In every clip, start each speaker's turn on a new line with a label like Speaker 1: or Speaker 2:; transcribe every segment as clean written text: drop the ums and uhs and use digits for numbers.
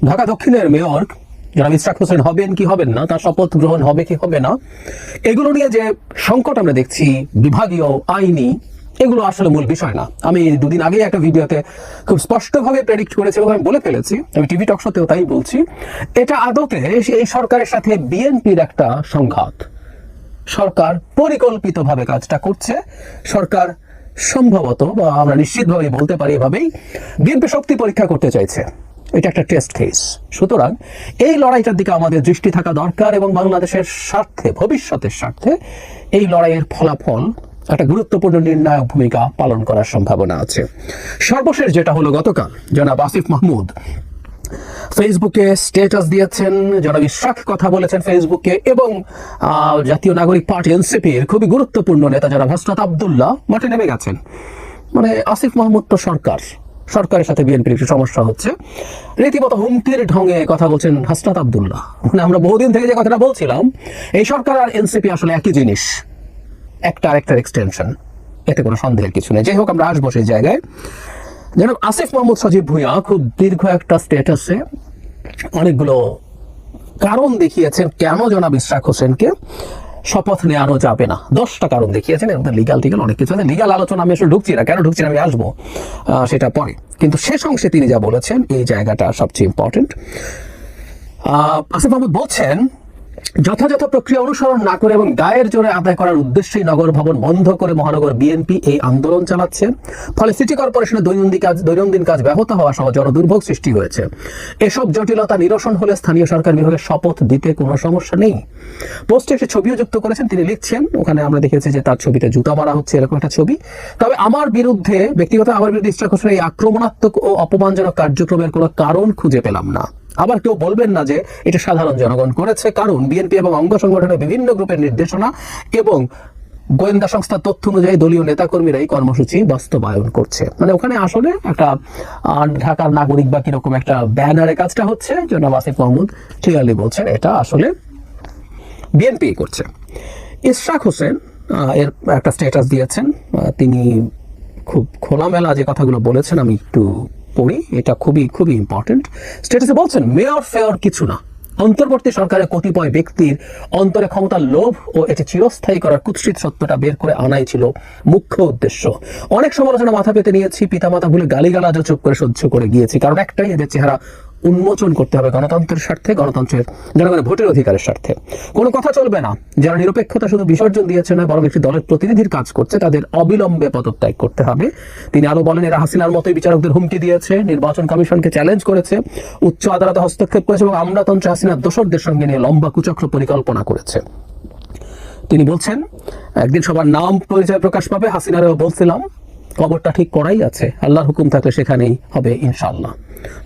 Speaker 1: ঢাকা দক্ষিণের মেয়র জনাব ইশরাক হোসেন হবেন কি হবেন না, তার শপথ গ্রহণ হবে কি হবে না, এগুলো নিয়ে যে সংকট আমরা দেখছি বিভাগীয় আইনি, এগুলো আসলে মূল বিষয় না। আমি দুদিন আগে একটা ভিডিওতে খুব স্পষ্টভাবে প্রেডিক্ট করেছি এবং আমি বলে ফেলেছি, আমি টিভি টক শোতেও তাই বলছি, এটা আদতে এই সরকারের সাথে বিএনপির একটা সংঘাত। সরকার পরিকল্পিতভাবে কাজটা করছে। সরকার সম্ভবত, বা আমরা নিশ্চিতভাবে বলতে পারি এভাবেই, বিএনপি শক্তি পরীক্ষা করতে চাইছে। এটা একটা টেস্ট কেস। সুতরাং এই লড়াইটার দিকে আমাদের দৃষ্টি থাকা দরকার এবং বাংলাদেশের স্বার্থে, ভবিষ্যতের স্বার্থে এই লড়াইয়ের ফলাফল একটা গুরুত্বপূর্ণ নির্ণায়ক ভূমিকা পালন করার সম্ভাবনা আছে। সর্বশেষ যেটা হলো, গতকাল জনাব আসিফ মাহমুদ ফেসবুকে স্ট্যাটাস দিয়েছেন, জনাব ইশরাক কথা বলেছেন ফেসবুকে, এবং জাতীয় নাগরিক পার্টি এনসিপির খুবই গুরুত্বপূর্ণ নেতা জনাব হাসনাত আব্দুল্লাহ মাঠে নেমে গেছেন। মানে আসিফ মাহমুদ তো সরকারের সাথে বিএনপির একটু সমস্যা হচ্ছে, রীতিমতো হুমকির ঢঙে কথা বলছেন হাসনাত আব্দুল্লাহ। মানে আমরা বহুদিন থেকে যে কথাটা বলছিলাম, এই সরকার আর এনসিপি আসলে একই জিনিস, একটা আরেকটার এক্সটেনশন, এতে কোনো সন্দেহের কিছু নেই। যাই হোক, আমরা আসবো সেই জায়গায়। যেন আসিফ মাহমুদ সজীব ভুঁইয়া খুব দীর্ঘ একটা স্ট্যাটাসে অনেকগুলো কারণ দেখিয়েছেন কেন জনাব ইশরাক হোসেনকে শপথ নেওয়ানো যাবে না। 10টা কারণ দেখিয়েছেন, এবং লিগাল অনেক কিছু আছে। লিগাল আলোচনা আমি আসলে ঢুকছি না, কেন ঢুকছি না আমি আসবো সেটা পরে। কিন্তু শেষ অংশে তিনি যা বলেছেন, এই জায়গাটা সবচেয়ে ইম্পর্টেন্ট। আসিফ মাহমুদ বলছেন, যথাযথ প্রক্রিয়া অনুসরণ না করে এবং দায়ের জোরে আদায় করার উদ্দেশ্যেই নগর ভবন বন্ধ করে মহানগর বিএনপি এই আন্দোলন চালাচ্ছে। ফলে সিটি কর্পোরেশনের দৈনন্দিন কাজ ব্যাহত হওয়া সহ জনদুর্ভোগ সৃষ্টি হয়েছে। এসব জটিলতা নিরসন হলে স্থানীয় সরকার বিভাগের শপথ দিতে কোনো সমস্যা নেই। পোস্টে একটি ছবিও যুক্ত করেছেন, তিনি লিখছেন, ওখানে আমরা দেখেছি যে তার ছবিতে জুতা মারা হচ্ছে, এরকম একটা ছবি। তবে আমার বিরুদ্ধে ইশরাক হোসেনের এই আক্রমণাত্মক ও অপমানজনক কার্যক্রমের কোনো কারণ খুঁজে পেলাম না। আবার কেউ বলবেন না যে এটা সাধারণ জনগণ করেছে, কারণ বিএনপি এবং অঙ্গ সংগঠনের বিভিন্ন গ্রুপের নির্দেশনা এবং গোয়েন্দা সংস্থার তথ্য অনুযায়ী দলীয় নেতাকর্মীরা এই কর্মসূচি বাস্তবায়ন করছে। মানে ওখানে আসলে একটা ঢাকার নাগরিক বা কিরকম একটা ব্যানারে কাজটা হচ্ছে। জনাব আসিফ মাহমুদ ক্লিয়ারলি বলছেন এটা আসলে বিএনপি করছে। ইশরাক হোসেন এর একটা স্ট্যাটাস দিয়েছেন, তিনি খুব খোলামেলা যে কথাগুলো বলেছেন আমি একটু পড়ি, এটা খুবই খুবই ইম্পর্টেন্ট। স্ট্যাটাসে বলছেন, মেয়র ফেয়র কিছু না, অন্তর্বর্তী সরকারের কতিপয় ব্যক্তির অন্তরে ক্ষমতার লোভ ও এটি চিরস্থায়ী করার কুৎসিত সত্যটা বের করে আনাই ছিল মুখ্য উদ্দেশ্য। অনেক সমালোচনা মাথা পেতে নিয়েছি, পিতামাতা ভুলে গালিগালাজও চুপ করে সহ্য করে গিয়েছি, কারণ একটাই, এদের চেহারা উন্মোচন করতে হবে গণতন্ত্রের স্বার্থে, গণতন্ত্রের জনগণের ভোটের অধিকারের স্বার্থে। কোনো কথা চলবে না, যারা নিরপেক্ষতা শুধু বিসর্জন দিয়েছে না, বরং একটি দলের প্রতিনিধির কাজ করছে, তাদের অবিলম্বে পদত্যাগ করতে হবে। তিনি আরো বলেন, এরা হাসিনার মতোই বিচারকদের হুমকি দিয়েছে, নির্বাচন কমিশনকে চ্যালেঞ্জ করেছে, উচ্চ আদালতে হস্তক্ষেপ করেছে এবং আমলাতন্ত্রে হাসিনার দোসরদের সঙ্গে নিয়ে লম্বা কুচক্র পরিকল্পনা করেছে। তিনি বলছেন, একদিন সবার নাম পরিচয় প্রকাশ পাবে। হাসিনারেও বলছিলাম, কবরটা ঠিক করাই আছে, আল্লাহর হুকুম থাকলে সেখানেই হবে ইনশাআল্লাহ।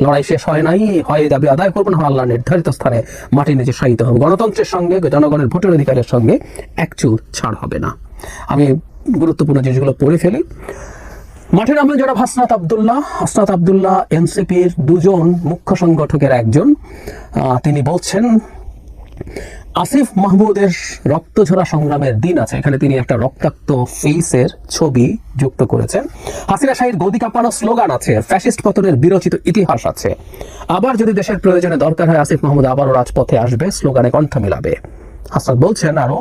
Speaker 1: লড়াই শেষ হয় নাই, হয় দাবি আদায় করবো না, আল্লাহ নির্ধারিত স্থানে মাটির নিচে শায়িত হবে। গণতন্ত্রের সঙ্গে, জনগণের ভোটের অধিকারের সঙ্গে এক চুল ছাড় হবে না। আমি গুরুত্বপূর্ণ জিনিসগুলো পড়ে ফেলি। মাঠে নামলেন জনাব হাসনাত আব্দুল্লাহ এনসিপির দুজন মুখ্য সংগঠকের একজন। তিনি বলছেন, আসিফ মাহমুদের রক্তঝরা সংগ্রামের দিন আছে, এখানে তিনি একটা রক্তাক্ত ফেসের ছবি যুক্ত করেছেন। হাসিনা শাহীর গদি কাঁপানো স্লোগান আছে, ফ্যাসিস্ট পতনের বিরচিত ইতিহাস আছে। আবার যদি দেশের প্রয়োজনে দরকার হয়, আসিফ মাহমুদ আবারও রাজপথে আসবে, স্লোগানে কণ্ঠ মিলাবে। হাসনাত বলছেন আরো,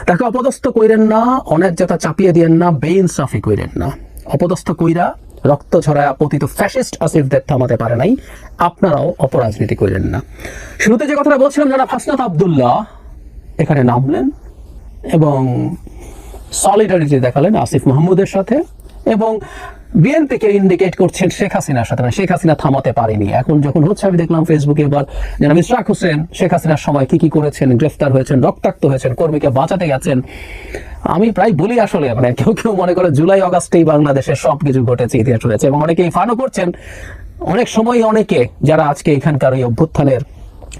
Speaker 1: তাকে অপদস্থ কইরেন না, অন্যায্যতা চাপিয়ে দিয়েন না, বেইনসাফি কইরেন না। অপদস্থ কইরা রক্ত ঝরায়া পতিত ফ্যাসিস্ট আসিফদের থামাতে পারে নাই, আপনারাও অপরাজনীতি কইরেন না। শুরুতে যে কথাটা বলছিলাম, যারা হাসনাত আব্দুল্লাহ এখানে নামলেন এবং সলিডারিটি দেখালেন আসিফ মাহমুদের সাথে, এবং বিএনপিকে ইন্ডিকেট করছেন শেখ হাসিনার সাথে। শেখ হাসিনা থামাতে পারেনি। এখন যখন হচ্ছে, আমি দেখলাম ফেসবুকে এবার জনাব ইশরাক হোসেন শেখ হাসিনার সময় কি কি করেছেন, গ্রেফতার হয়েছেন, রক্তাক্ত হয়েছেন, কর্মীকে বাঁচাতে গেছেন। আমি প্রায় বলি আসলে, মানে কেউ কেউ মনে করে জুলাই অগাস্টেই বাংলাদেশের সবকিছু ঘটেছে, ইতিহাস হয়েছে, এবং অনেকে ফানও করছেন। অনেক সময় অনেকে যারা আজকে এখানকার ওই অভ্যুত্থানের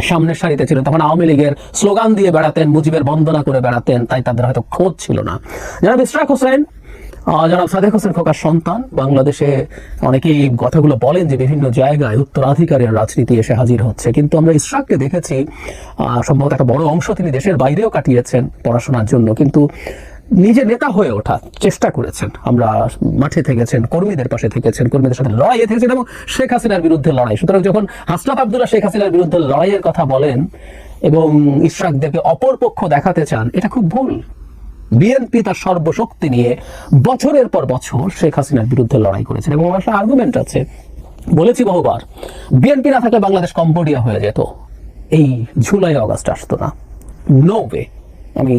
Speaker 1: সামনের সারিতে ছিলেন, তখন আওয়ামী লীগের স্লোগান দিয়ে বেড়াতেন, মুজিবের বন্দনা করে বেড়াতেন, তাই তাদের হয়তো খোঁজ ছিল না। জনাব ইশরাক হোসেন, জনাব সাদেক হোসেন খোকার সন্তান। বাংলাদেশে অনেকেই এই কথাগুলো বলেন যে বিভিন্ন জায়গায় উত্তরাধিকারের রাজনীতি এসে হাজির হচ্ছে, কিন্তু আমরা ইশরাককে দেখেছি সম্ভবত একটা বড় অংশ তিনি দেশের বাইরেও কাটিয়েছেন পড়াশোনার জন্য, কিন্তু নিজে নেতা হয়ে ওঠার চেষ্টা করেছেন। আমরা মাঠে থেকেছেন, কর্মীদের পাশে থেকেছেন, কর্মীদের সাথে লড়াইয়ে থেকেছেন এবং শেখ হাসিনার বিরুদ্ধে লড়াই। সুতরাং যখন হাসনাত আব্দুল্লাহ শেখ হাসিনার বিরুদ্ধে লড়াইয়ের কথা বলেন এবং ইশরাকদেরকে অপরপক্ষ দেখাতে চান, এটা খুব ভুল। বিএনপি তার সর্বশক্তি নিয়ে বছরের পর বছর শেখ হাসিনার বিরুদ্ধে লড়াই করেছেন এবং আমার আর্গুমেন্ট আছে, বলেছি বহুবার, বিএনপি না থাকলে বাংলাদেশ কম্বোডিয়া হয়ে যেত, এই জুলাই আগস্ট আসতো না, নো ওয়ে। আমি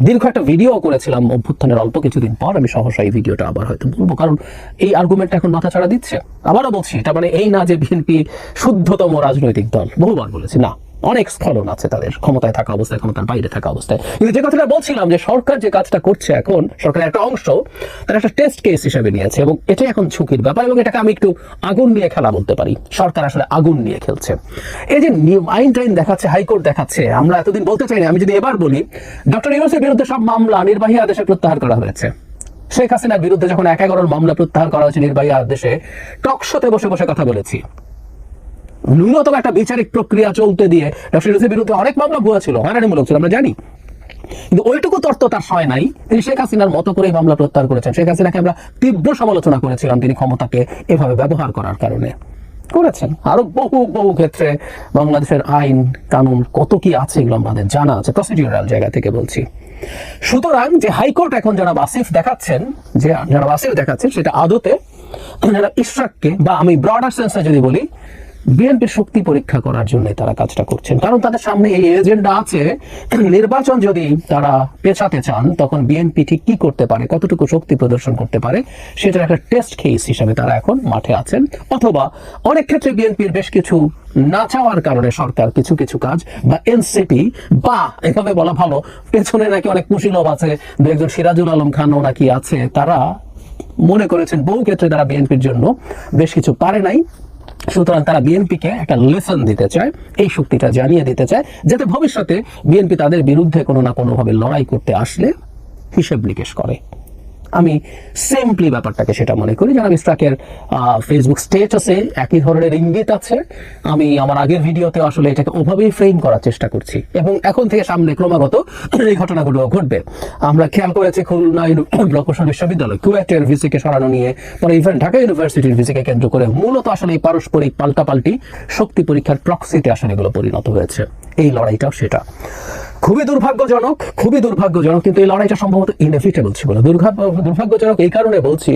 Speaker 1: দীর্ঘ একটা ভিডিও করেছিলাম অভ্যুত্থানের অল্প কিছুদিন পর, আমি সহসা এই ভিডিওটা আবার হয়তো বলবো, কারণ এই আর্গুমেন্টটা এখন মাথা ছাড়া দিচ্ছে। আবারও বলছি, এটা মানে এই না যে বিএনপি শুদ্ধতম রাজনৈতিক দল, বহুবার বলেছি, না, অনেক স্খলন আছে তাদের ক্ষমতায় থাকা অবস্থায়, ক্ষমতার বাইরে থাকা অবস্থায়। কিন্তু যে কথাটা বলছিলাম যে সরকার যে কাজটা করছে এখন, সরকারের একটা অংশ তারা একটা টেস্ট কেস হিসেবে নিয়েছে এবং এটাই এখন ঝুঁকির ব্যাপার এবং এটাকে আমি একটু আগুন নিয়ে খেলা বলতে পারি। সরকার আসলে আগুন নিয়ে খেলছে। এই যে আইন টাইন দেখাচ্ছে, হাইকোর্ট দেখাচ্ছে, আমরা এতদিন বলতে চাই না, আমি যদি এবার বলি, ডক্টর ইউনূসের বিরুদ্ধে সব মামলা নির্বাহী আদেশে প্রত্যাহার করা হয়েছে। শেখ হাসিনার বিরুদ্ধে যখন 11 মামলা প্রত্যাহার করা হয়েছে নির্বাহী আদেশে, টকশোতে বসে বসে কথা বলেছি। ন্যূনতম একটা বিচারিক প্রক্রিয়া চলতে দিয়ে ডক্টর ইউনূসের বিরুদ্ধে অনেক মামলা ভুয়া ছিল, হয়রানিমূলক ছিল, আমরা জানি, কিন্তু ওইটুকু তর্ক তার হয় নাই। তিনি শেখ হাসিনার মতো করে মামলা প্রত্যাহার করেছেন। শেখ হাসিনাকে আমরা তীব্র সমালোচনা করেছিলাম তিনি ক্ষমতাকে এভাবে ব্যবহার করার কারণে করেছেন। আরো বহু বহু ক্ষেত্রে বাংলাদেশের আইন কানুন কত কি আছে এগুলো আমাদের জানা আছে, প্রসিডিউরাল জায়গা থেকে বলছি। সুতরাং যে হাইকোর্ট এখন যারা বাসিফ দেখাচ্ছেন, সেটা আদতে যারা ইশরাককে, বা আমি ব্রডার সেন্সে যদি বলি, বিএনপির শক্তি পরীক্ষা করার জন্য তারা কাজটা করছেন। কারণ তাদের সামনে এই এজেন্ডা আছে, নির্বাচন যদি তারা পেছাতে চান তখন বিএনপি ঠিক কি করতে পারে, কতটুকু শক্তি প্রদর্শন করতে পারে, সেটার একটা টেস্ট কেস হিসেবে তারা এখন মাঠে আছেন। অথবা অনেক ক্ষেত্রে বিএনপির বেশ কিছু না চাওয়ার কারণে সরকার কিছু কিছু কাজ, বা এনসিপি, বা এভাবে বলা ভালো, পেছনে নাকি অনেক কুশীলব আছে, দু একজন সিরাজুল আলম খানও নাকি আছে, তারা মনে করেছেন বহু ক্ষেত্রে তারা বিএনপির জন্য বেশ কিছু পারে নাই। সুতরাং তারা বিএনপিকে একটা লেসন দিতে চায়, এই শক্তিটা জানিয়ে দিতে চায়, যাতে ভবিষ্যতে বিএনপি তাদের বিরুদ্ধে কোনো না কোনোভাবে লড়াই করতে আসলে হিসেব নিকেশ করে। আমি সিম্পলি ব্যাপারটাকে সেটা মনে করি। জানাব ইশরাকের ফেসবুক স্ট্যাটাসে একই ধরনের ইঙ্গিত আছে। আমি আমার আগের ভিডিওতে আসলে এটাকে ওভাবেই ফ্রেম করার চেষ্টা করছি এবং এখন থেকে সামনে ক্রমাগত এই ঘটনাগুলো ঘটবে। আমরা খেয়াল করেছি খুলনা প্রকৌশল বিশ্ববিদ্যালয় কুয়েটের ভিসিকে সরানো নিয়ে, পরে ইভেন ঢাকা ইউনিভার্সিটির ভিসিকে কেন্দ্র করে মূলত আসলে এই পারস্পরিক পাল্টাপাল্টি শক্তি পরীক্ষার প্রক্সিতে আসলে এগুলো পরিণত হয়েছে। এই লড়াইটাও সেটা খুবই দুর্ভাগ্যজনক, কিন্তু এই লড়াইটা সম্ভবত ইনএভিটেবল ছিল। দুর্ভাগ্যজনক এই কারণে বলছি,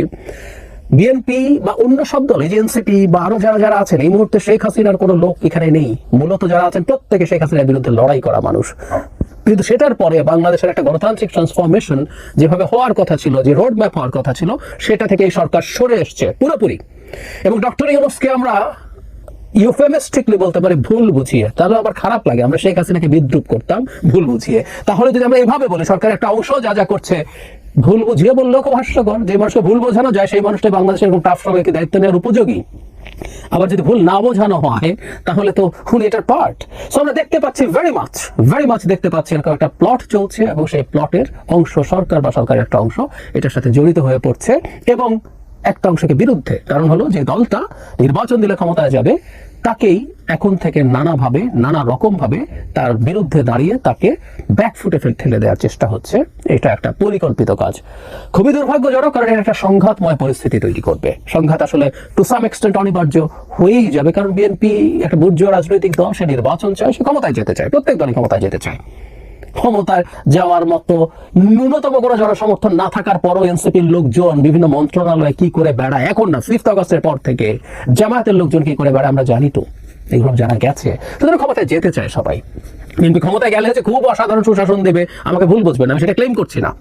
Speaker 1: বিএনপি বা অন্য সব দল, এনসিপি বা আরো যারা যারা আছেন, এই মুহূর্তে শেখ হাসিনার কোনো লোক এখানে নেই। মূলত যারা আছেন প্রত্যেকে শেখ হাসিনার বিরুদ্ধে লড়াই করা মানুষ। কিন্তু সেটার পরে বাংলাদেশের একটা গণতান্ত্রিক ট্রান্সফরমেশন যেভাবে হওয়ার কথা ছিল, যে রোড ম্যাপ হওয়ার কথা ছিল, সেটা থেকে এই সরকার সরে এসছে পুরোপুরি। এবং ডক্টর ইউনূসকে আমরা ইউফেমিস্টিকলি বলতে পারি ভুল বুঝিয়ে, তাহলে আবার খারাপ লাগে, আমরা শেখ হাসিনাকে বিদ্রুপ করতাম ভুল বুঝিয়ে। তাহলে যদি আমরা এইভাবে বলি সরকার একটা অংশ যা যা করছে ভুল বুঝিয়ে বললেও খুব হাস্যকর। যে মানুষকে ভুল বোঝানো যায় সেই মানুষটা বাংলাদেশের এরকম টাফ সবাইকে দায়িত্ব নেওয়ার উপযোগী। আবার যদি ভুল না বোঝানো হয় তাহলে তো খুন এটার পার্ট। সো আমরা দেখতে পাচ্ছি ভেরি মাচ দেখতে পাচ্ছি এরকম একটা প্লট চলছে এবং সেই প্লটের অংশ সরকার বা সরকারের একটা অংশ এটার সাথে জড়িত হয়ে পড়ছে এবং একটা অংশকে বিরুদ্ধে। কারণ হলো যে দলটা নির্বাচন দিলে ক্ষমতায় যাবে তাকেই এখন থেকে নানাভাবে নানা রকম ভাবে তার বিরুদ্ধে দাঁড়িয়ে তাকে ব্যাকফুটে ঠেলে দেওয়ার চেষ্টা হচ্ছে। এটা একটা পরিকল্পিত কাজ, খুবই দুর্ভাগ্যজনক, কারণ এটা একটা সংঘাতময় পরিস্থিতি তৈরি করবে। সংঘাত আসলে টু সাম এক্সটেন্ট অনিবার্য হয়েই যাবে, কারণ বিএনপি একটা বুর্জোয়া রাজনৈতিক দল, সে নির্বাচন চায়, সে ক্ষমতায় যেতে চায়, প্রত্যেক দলই ক্ষমতায় যেতে চায়। ক্ষমতায় যাওয়ার মতো ন্যূনতম কোনো জনসমর্থন না থাকার পরও এনসিপির লোকজন বিভিন্ন মন্ত্রণালয়ে কি করে বেড়ায়, এখন না 5 আগস্টের পর থেকে জামায়াতের লোকজন কি করে বেড়ায় আমরা জানি, তো এগুলো জানা গেছে। সুতরাং ক্ষমতায় যেতে চায় সবাই। বিএনপি ক্ষমতায় গেলে হচ্ছে খুব অসাধারণ সুশাসন দেবে, আমাকে ভুল বুঝবে না, আমি সেটা ক্লেম করছি না।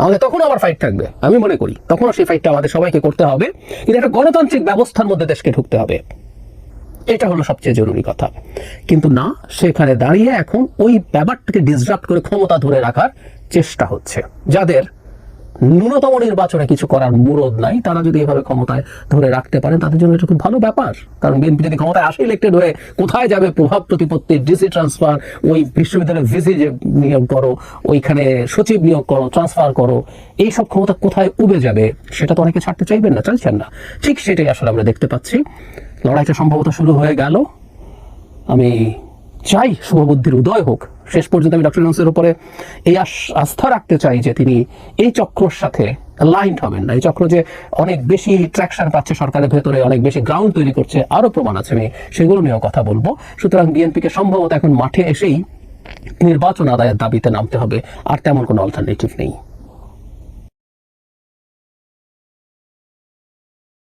Speaker 1: আমাদের তখন আবার ফাইট থাকবে, আমি মনে করি তখনও সেই ফাইটটা আমাদের সবাইকে করতে হবে, কিন্তু একটা গণতান্ত্রিক ব্যবস্থার মধ্যে দেশকে ঢুকতে হবে, এটা হলো সবচেয়ে জরুরি কথা। কিন্তু না, সেখানে দাঁড়িয়ে এখন ওই ব্যাপারটাকে ডিসরাপ্ট করে ক্ষমতা ধরে রাখার চেষ্টা হচ্ছে। যাদের ন্যূনতম নির্বাচনে কিছু করার মুরদ নাই, তারা যদি এভাবে ক্ষমতায় ধরে রাখতে পারেন তাদের জন্য এটা খুব ভালো ব্যাপার। কারণ বিএনপি যদি ক্ষমতায় আসে ইলেক্টেড হয়ে কোথায় যাবে, প্রভাব প্রতিপত্তি, ডিসি ট্রান্সফার, ওই বিশ্ববিদ্যালয়ের ভিসি যে নিয়োগ করো, ওইখানে সচিব নিয়োগ করো, ট্রান্সফার করো, এইসব ক্ষমতা কোথায় উবে যাবে সেটা তো অনেকে ছাড়তে চাইবেন না, চাইছেন না। ঠিক সেটাই আসলে আমরা দেখতে পাচ্ছি। লড়াইটা সম্ভবত শুরু হয়ে গেল। আমি চাই শুভবুদ্ধির উদয় হোক। শেষ পর্যন্ত আমি ডক্টর ইউনূসের উপরে এই আস্থা রাখতে চাই যে তিনি এই চক্রর সাথে লাইনড হবেন না। এই চক্র যে অনেক বেশি ট্র্যাকশন পাচ্ছে সরকারের ভেতরে, অনেক বেশি গ্রাউন্ড তৈরি করছে, আরো প্রমাণ আছে, আমি সেগুলো নিয়েও কথা বলবো। সুতরাং বিএনপিকে সম্ভবত এখন মাঠে এসেই নির্বাচন আদায়ের দাবিতে নামতে হবে, আর তেমন কোনো অল্টারনেটিভ নেই।